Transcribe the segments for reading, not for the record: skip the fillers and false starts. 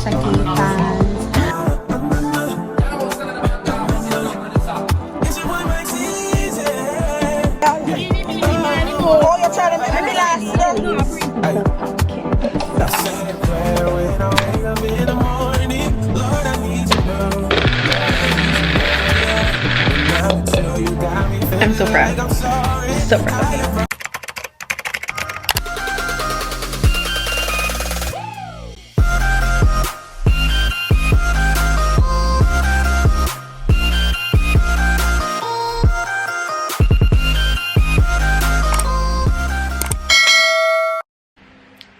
Shakay fans. Oh, you're trying to make me last. I'm so proud. So proud.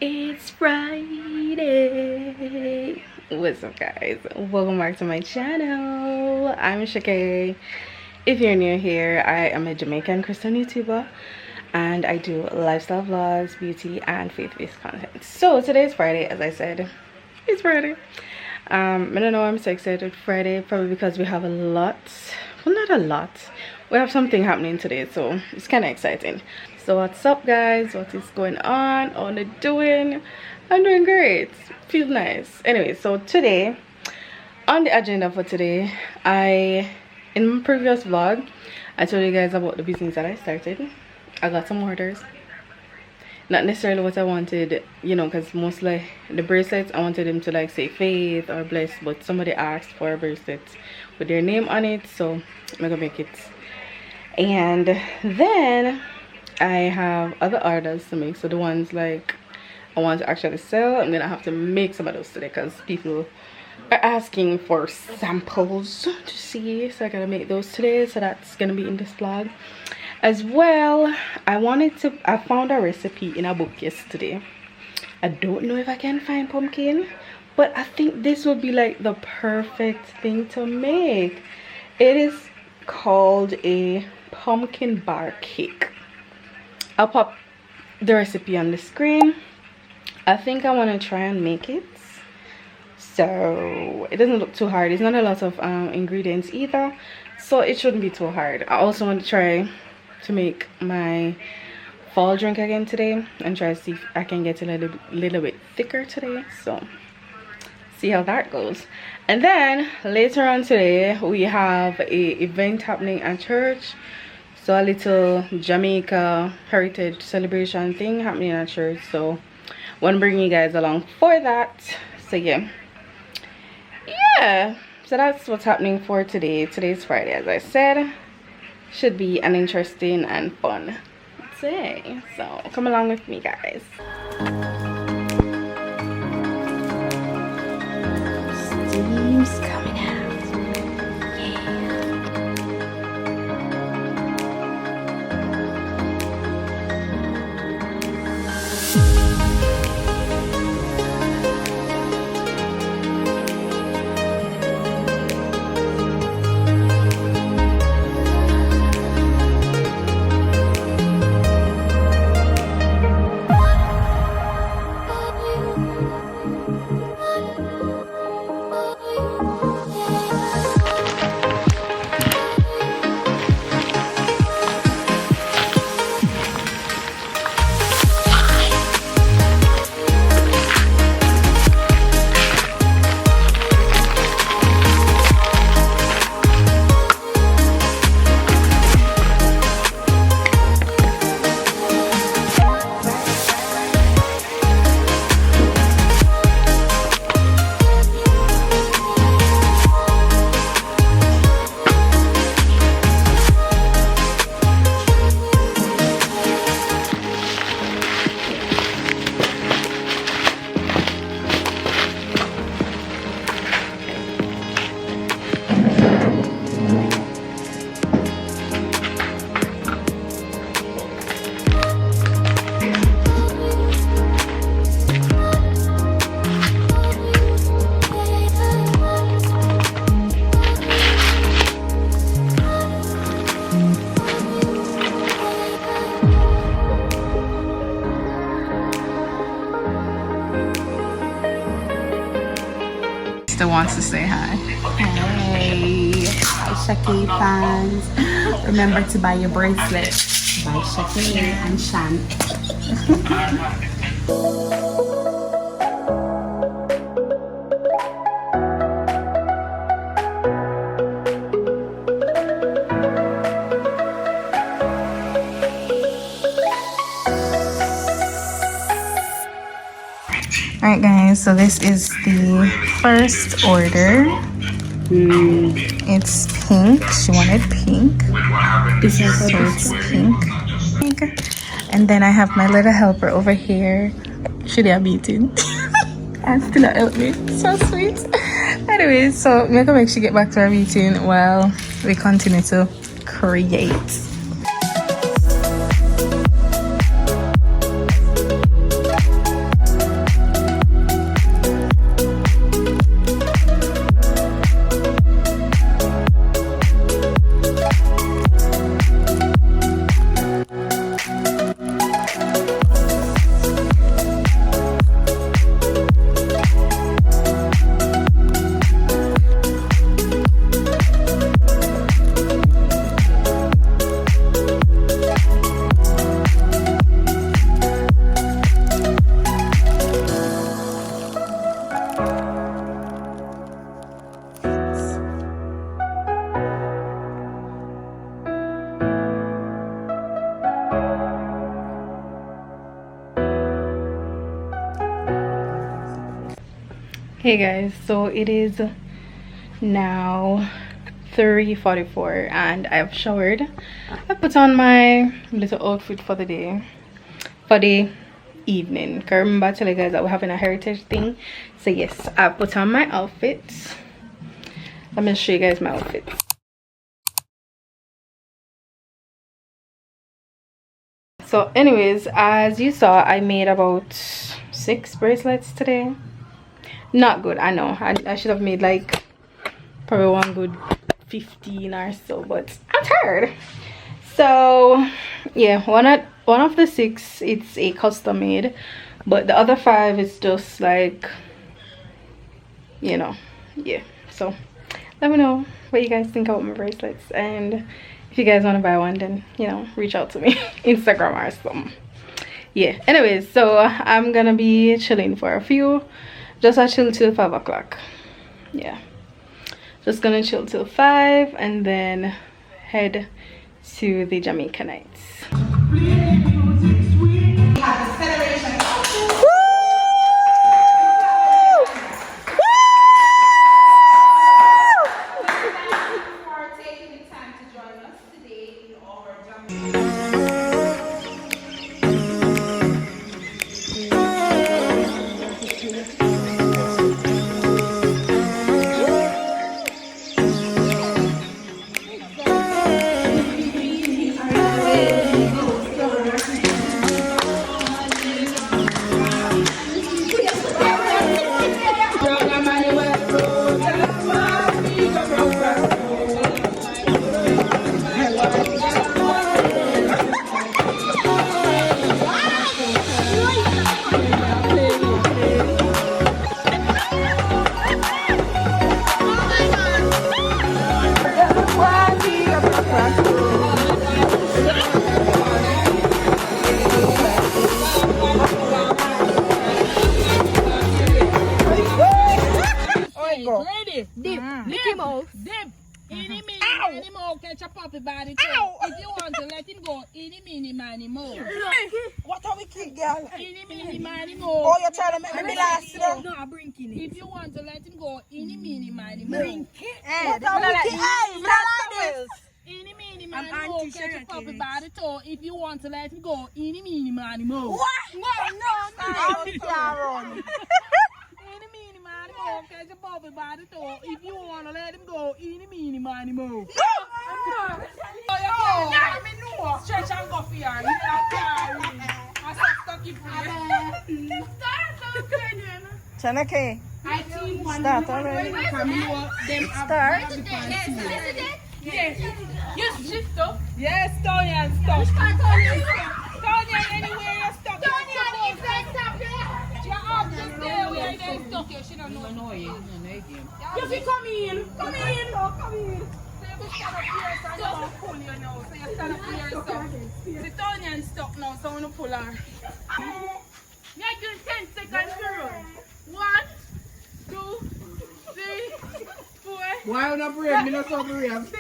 It's Friday. What's up, guys? Welcome back to my channel. I'm Shakay. If you're new here, I am a Jamaican Christian YouTuber and I do lifestyle vlogs, beauty and faith-based content. So today's Friday, as I said. It's Friday. I don't know, I'm so excited. Friday, probably because we have a lot, well, not a lot, we have something happening today, so it's kind of exciting. So what's up, guys? What is going on? How are you doing? I'm doing great. Feels nice. Anyway, so today on the agenda for today, in my previous vlog I told you guys about the business that I started. I got some orders, not necessarily what I wanted, you know, because mostly the bracelets I wanted them to like say faith or bless, but somebody asked for a bracelet with their name on it, so I'm gonna make it. And then I have other orders to make, so the ones like I want to actually sell, I'm gonna have to make some of those today because people are asking for samples to see, so I gotta make those today, so that's gonna be in this vlog as well. I found a recipe in a book yesterday. I don't know if I can find pumpkin, but I think this would be like the perfect thing to make. It is called a pumpkin bar cake. I'll pop the recipe on the screen. I think I want to try and make it, so it doesn't look too hard. It's not a lot of ingredients either, so it shouldn't be too hard. I also want to try to make my fall drink again today and try to see if I can get a little bit thicker today, so see how that goes. And then later on today we have a event happening at church, so a little Jamaica heritage celebration thing happening at church, so I want to bring you guys along for that. So yeah, so that's what's happening for today. Today's Friday, as I said. Should be an interesting and fun day, so come along with me, guys. Steam's coming out. Still wants to say hi. Hey, Shakay fans. Remember to buy your bracelet by Shakay and Shan. so this is the first order. It's pink. She wanted pink. So it's pink. And then I have my little helper over here. Should I be eating? And still not help me. So sweet. Anyways, so I'm gonna make sure get back to our meeting while we continue to create. Hey guys, so it is now 3:44 and I've showered. I put on my little outfit for the day, for the evening. Can I remember I tell you guys that we're having a heritage thing? So yes, I put on my outfit. Let me show you guys my outfit. So anyways, as you saw, I made about 6 bracelets today. Not good, I know. I should have made like probably one good 15 or so, but I'm tired. So yeah, one of the 6 it's a custom made, but the other 5 is just like, you know, yeah. So let me know what you guys think about my bracelets, and if you guys want to buy one, then you know, reach out to me Instagram or something. Yeah, anyways, so I'm gonna be chilling for a few. Just a chill till 5 o'clock. Yeah, just gonna chill till 5 and then head to the Jamaica nights. Body if you want to let him go, eeny, meeny, miny, mo. What are we kick, girl? Eeny, meeny, miny, mo. Oh, you're trying to make me last, no, I'm brinking it. If you want to let him go, eeny, meeny, miny, mo. Brink it. What are we kick? Hey, eeny, meeny, miny, mo. Catch a puppy by the toe. If you want to let him go, eeny, meeny, miny, mo. What? No. I'm sorry. Eeny, meeny, miny, mo. Catch a puppy by the toe. If you want to let him go, eeny, meeny, miny, mo. Stretch and go for you. I stuck it for you. Shakay. Start already. Start. Yes. You shift up. Yes, Tony and stop. Tony, anywhere you stop. Tony, if I stop there. You're up just there where you're stuck. You should have known. You should come in. Come in. So you stand up here, so I'm going to pull you now. So you stand up here, so the Tony and stop now, so I'm going to pull her. Yeah, give 10 seconds to run. 1, 2, 3, 4. Why are you not brave? Me not so brave. 6,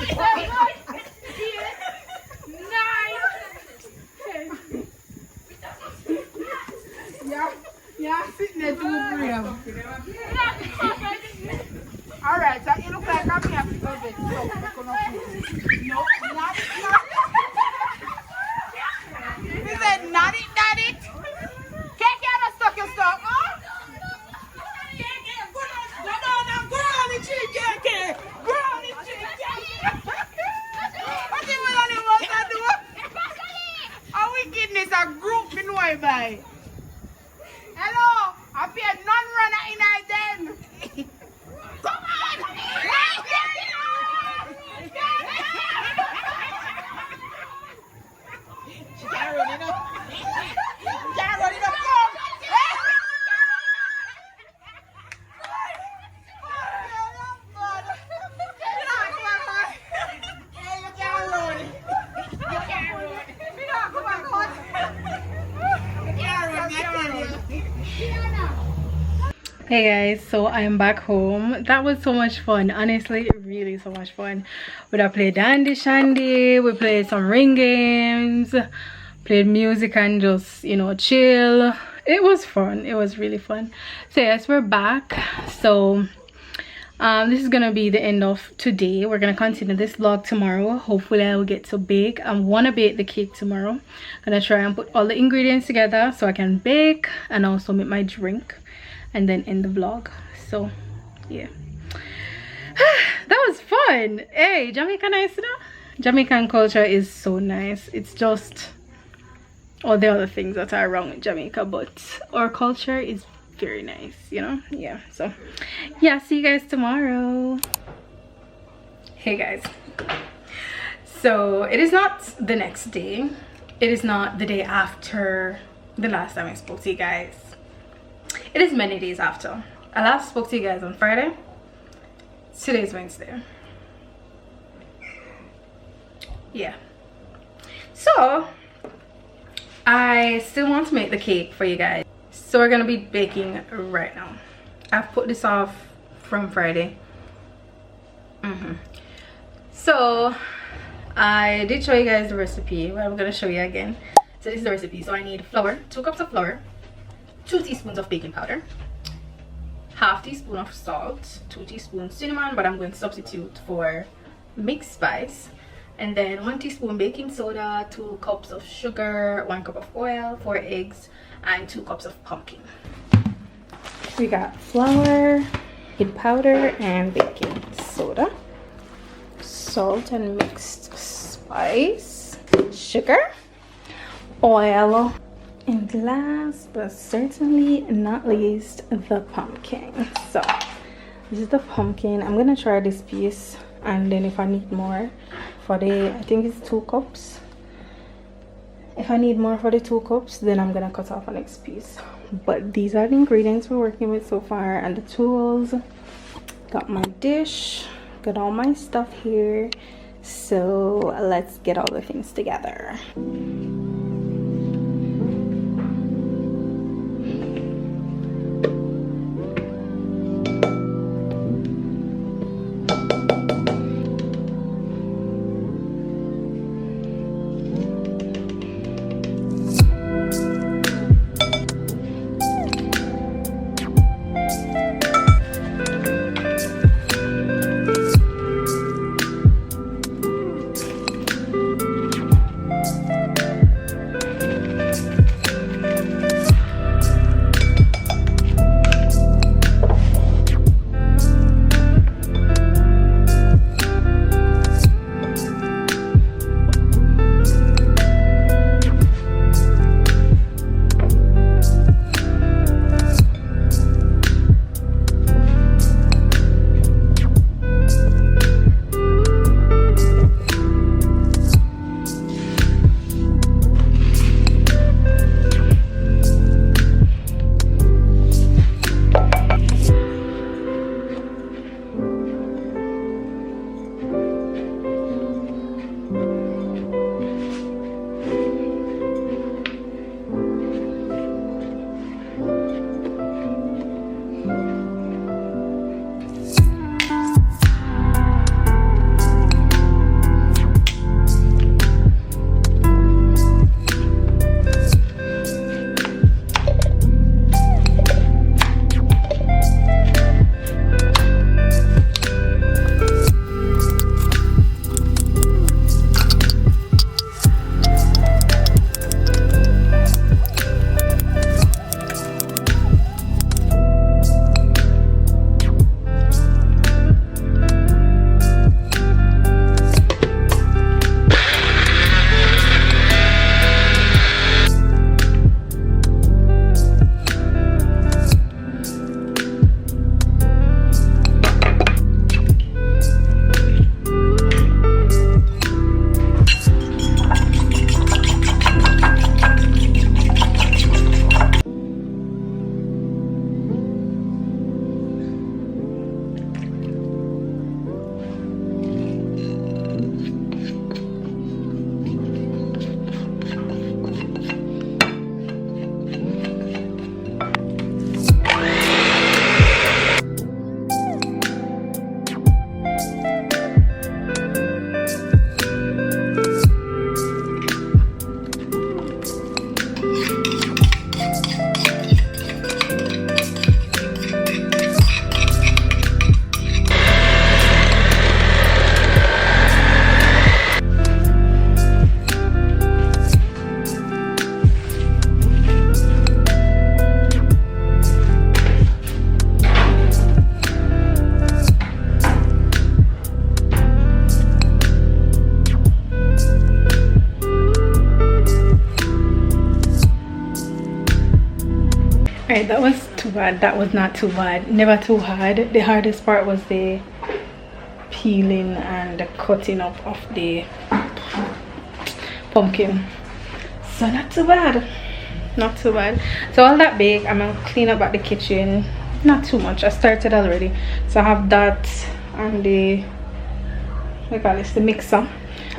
7, 8, 9, 10. Yeah. sitting there too brave. Alright, so you look like I'm here to go bed. No, not it. He said, not it. Take care of stuff, your stuff. Go on the tree, KK. Go on the tree, KK. What do you want to do? A wickedness, a group, me know I buy. Hello, I feel non-runner in I den. Come on! She can't run it up. Come! Hey guys, so I am back home. That was so much fun, honestly, really so much fun. We played Dandy Shandy, we played some ring games, played music and just, you know, chill. It was fun, it was really fun. So yes, we're back. So this is gonna be the end of today. We're gonna continue this vlog tomorrow. Hopefully I will get to bake. I want to bake the cake tomorrow. I'm gonna try and put all the ingredients together so I can bake and also make my drink and then end the vlog. So yeah, that was fun. Hey, Jamaica nice, you know? Jamaican culture is so nice. It's just all the other things that are wrong with Jamaica, but our culture is very nice, you know? Yeah, so yeah, see you guys tomorrow. Hey guys, so it is not the next day, it is not the day after the last time I spoke to you guys. It is many days after. I last spoke to you guys on Friday. Today is Wednesday. Yeah, so I still want to make the cake for you guys. So we're gonna be baking right now. I've put this off from Friday. So I did show you guys the recipe, but I'm gonna show you again. So this is the recipe. So I need flour, 2 cups of flour, 2 teaspoons of baking powder, half teaspoon of salt, 2 teaspoons cinnamon, but I'm going to substitute for mixed spice, and then 1 teaspoon baking soda, 2 cups of sugar, 1 cup of oil, 4 eggs, and 2 cups of pumpkin. We got flour, baking powder, and baking soda, salt and mixed spice, sugar, oil, and last but certainly not least, the pumpkin. So this is the pumpkin. I'm gonna try this piece, and then if I need more for the, I think it's 2 cups. If I need more for the 2 cups, then I'm gonna cut off the next piece. But these are the ingredients we're working with so far, and the tools. Got my dish, got all my stuff here. So let's get all the things together. Alright, that was too bad. That was not too bad. Never too hard. The hardest part was the peeling and the cutting up of the pumpkin. So not too bad. Not too bad. So all that bake, I'm gonna clean up at the kitchen. Not too much. I started already. So I have that and the, what do you call this, the mixer,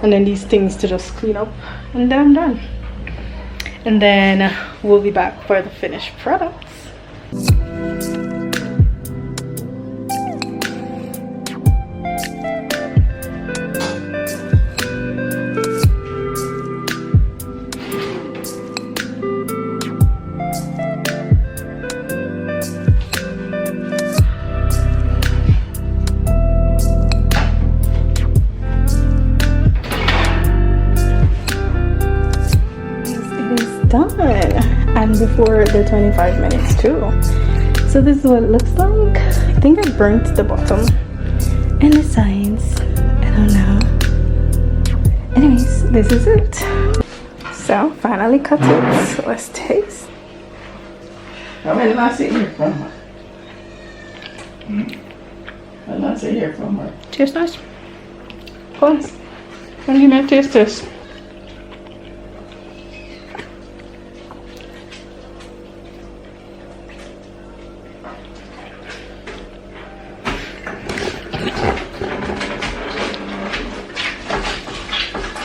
and then these things to just clean up, and then I'm done. And then we'll be back for the finished products. Done, and before the 25 minutes too. So this is what it looks like. I think I burnt the bottom and the sides. I don't know. Anyways, this is it. So finally cut it. So let's taste. How many did I sit here from her? How did I sit here from her? Tastes nice. Come on. Let me taste this.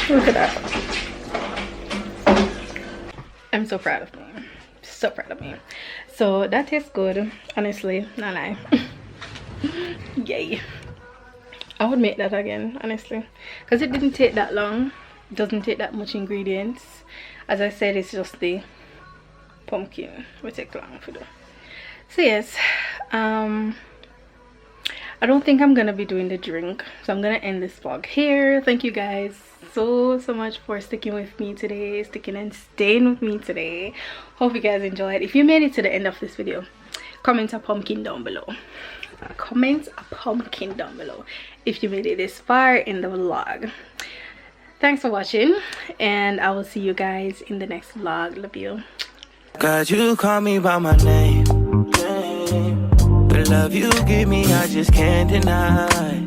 Look at that. I'm so proud of me. So proud of me. So that tastes good. Honestly, not lie. Yay. I would make that again, honestly. Because it didn't take that long. It doesn't take that much ingredients. As I said, it's just the pumpkin. It will take long to do. So yes. I don't think I'm gonna be doing the drink, so I'm gonna end this vlog here. Thank you guys so much for sticking with me today, sticking and staying with me today. Hope you guys enjoyed. If you made it to the end of this video, comment a pumpkin down below. Comment a pumpkin down below if you made it this far in the vlog. Thanks for watching, and I will see you guys in the next vlog. Love you. God, you call me by my name. The love you give me, I just can't deny.